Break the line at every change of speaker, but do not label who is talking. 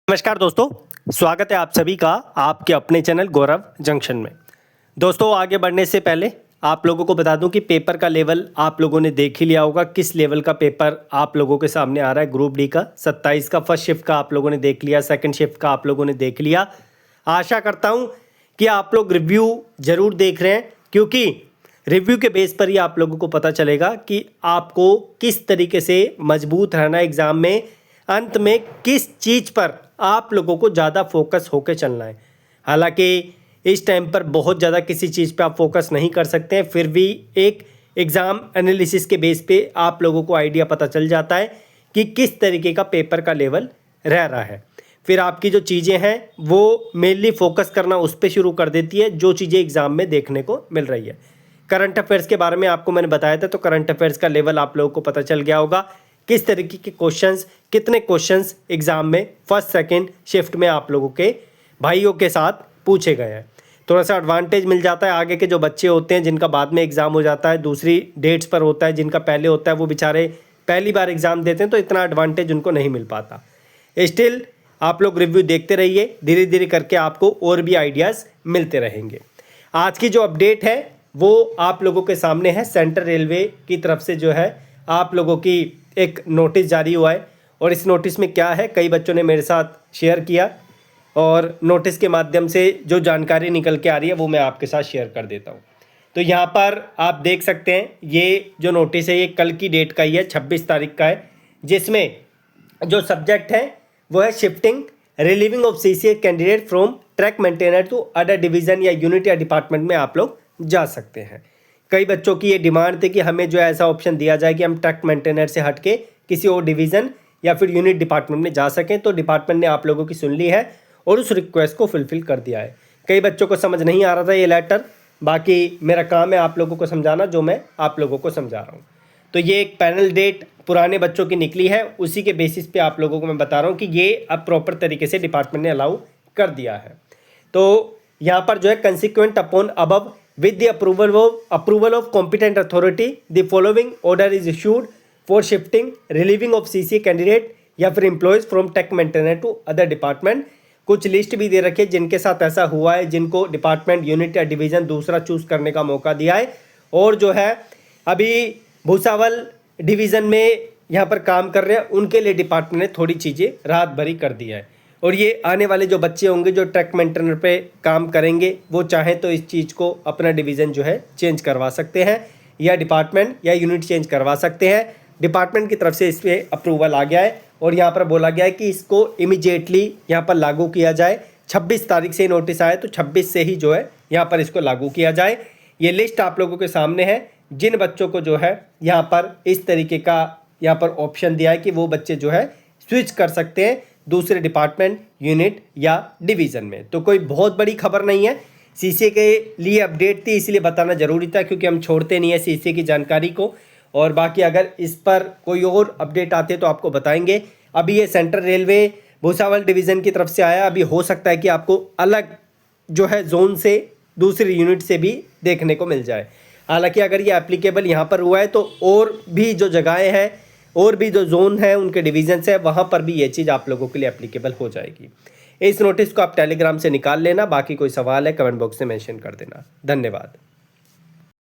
नमस्कार दोस्तों, स्वागत है आप सभी का आपके अपने चैनल गौरव जंक्शन में। दोस्तों आगे बढ़ने से पहले आप लोगों को बता दूं कि पेपर का लेवल आप लोगों ने देख ही लिया होगा। किस लेवल का पेपर आप लोगों के सामने आ रहा है। ग्रुप डी का 27 का फर्स्ट शिफ्ट का आप लोगों ने देख लिया, सेकंड शिफ्ट का आप लोगों ने देख लिया। आशा करता हूँ कि आप लोग रिव्यू ज़रूर देख रहे हैं, क्योंकि रिव्यू के बेस पर ही आप लोगों को पता चलेगा कि आपको किस तरीके से मजबूत रहना है एग्ज़ाम में। अंत में किस चीज़ पर आप लोगों को ज़्यादा फोकस होकर चलना है। हालांकि इस टाइम पर बहुत ज़्यादा किसी चीज़ पे आप फोकस नहीं कर सकते हैं, फिर भी एक एग्ज़ाम एनालिसिस के बेस पे आप लोगों को आइडिया पता चल जाता है कि किस तरीके का पेपर का लेवल रह रहा है। फिर आपकी जो चीज़ें हैं वो मेनली फोकस करना उस पर शुरू कर देती है जो चीज़ें एग्ज़ाम में देखने को मिल रही है। करंट अफेयर्स के बारे में आपको मैंने बताया था, तो करंट अफेयर्स का लेवल आप लोगों को पता चल गया होगा। किस तरीके के क्वेश्चंस, कितने क्वेश्चंस एग्जाम में फर्स्ट सेकंड शिफ्ट में आप लोगों के भाइयों के साथ पूछे गए हैं। थोड़ा सा एडवांटेज मिल जाता है। आगे के जो बच्चे होते हैं जिनका बाद में एग्ज़ाम हो जाता है, दूसरी डेट्स पर होता है, जिनका पहले होता है, वो बेचारे पहली बार एग्ज़ाम देते हैं तो इतना एडवांटेज उनको नहीं मिल पाता। स्टिल आप लोग रिव्यू देखते रहिए, धीरे धीरे करके आपको और भी आइडियाज़ मिलते रहेंगे। आज की जो अपडेट है वो आप लोगों के सामने है। सेंट्रल रेलवे की तरफ से जो है आप लोगों की एक नोटिस जारी हुआ है, और इस नोटिस में क्या है कई बच्चों ने मेरे साथ शेयर किया, और नोटिस के माध्यम से जो जानकारी निकल के आ रही है वो मैं आपके साथ शेयर कर देता हूँ। तो यहाँ पर आप देख सकते हैं ये जो नोटिस है ये कल की डेट का ही है, 26 तारीख का है, जिसमें जो सब्जेक्ट है वो है shifting relieving of CCA candidate from track maintainer to other division या यूनिट या डिपार्टमेंट में आप लोग जा सकते हैं। कई बच्चों की ये डिमांड थी कि हमें जो है ऐसा ऑप्शन दिया जाए कि हम ट्रक मेंटेनर से हट के किसी और डिवीज़न या फिर यूनिट डिपार्टमेंट में जा सकें। तो डिपार्टमेंट ने आप लोगों की सुन ली है और उस रिक्वेस्ट को फुलफ़िल कर दिया है। कई बच्चों को समझ नहीं आ रहा था ये लेटर, बाकी मेरा काम है आप लोगों को समझाना जो मैं आप लोगों को समझा रहा हूँ। तो ये एक पैनल डेट पुराने बच्चों की निकली है, उसी के बेसिस पे आप लोगों को मैं बता रहा हूँ कि ये अब प्रॉपर तरीके से डिपार्टमेंट ने अलाउ कर दिया है। तो यहाँ पर जो है consequent upon above with the approval of competent authority the following order is issued for shifting relieving of CCA candidate या फिर employees from tech maintenance to other department। कुछ लिस्ट भी दे रखी है जिनके साथ ऐसा हुआ है, जिनको डिपार्टमेंट, यूनिट या डिवीज़न दूसरा चूज़ करने का मौका दिया है, और जो है अभी भूसावल डिवीज़न में यहाँ पर काम कर रहे हैं उनके लिए डिपार्टमेंट ने थोड़ी चीज़ें राहत भरी कर दी है। और ये आने वाले जो बच्चे होंगे जो ट्रैक मेंटेनर पे काम करेंगे वो चाहें तो इस चीज़ को अपना डिवीज़न जो है चेंज करवा सकते हैं, या डिपार्टमेंट या यूनिट चेंज करवा सकते हैं। डिपार्टमेंट की तरफ से इस पर अप्रूवल आ गया है, और यहाँ पर बोला गया है कि इसको इमीडिएटली यहाँ पर लागू किया जाए। 26 तारीख से नोटिस आया तो 26 से ही जो है यहाँ पर इसको लागू किया जाए। ये लिस्ट आप लोगों के सामने है जिन बच्चों को जो है यहाँ पर इस तरीके का यहाँ पर ऑप्शन दिया है कि वो बच्चे जो है स्विच कर सकते हैं दूसरे डिपार्टमेंट, यूनिट या डिवीज़न में। तो कोई बहुत बड़ी खबर नहीं है, सीसीए के लिए अपडेट थी इसलिए बताना ज़रूरी था, क्योंकि हम छोड़ते नहीं है सीसीए की जानकारी को। और बाकी अगर इस पर कोई और अपडेट आते तो आपको बताएंगे। अभी ये सेंट्रल रेलवे भूसावल डिवीज़न की तरफ से आया, अभी हो सकता है कि आपको अलग जो है जोन से दूसरी यूनिट से भी देखने को मिल जाए। हालाँकि अगर ये एप्लीकेबल यहाँ पर हुआ है तो और भी जो जगहें हैं और भी जो जोन है उनके डिवीजन है वहाँ पर भी ये चीज़ आप लोगों के लिए एप्लीकेबल हो जाएगी। इस नोटिस को आप टेलीग्राम से निकाल लेना। बाकी कोई सवाल है कमेंट बॉक्स में मेंशन कर देना। धन्यवाद।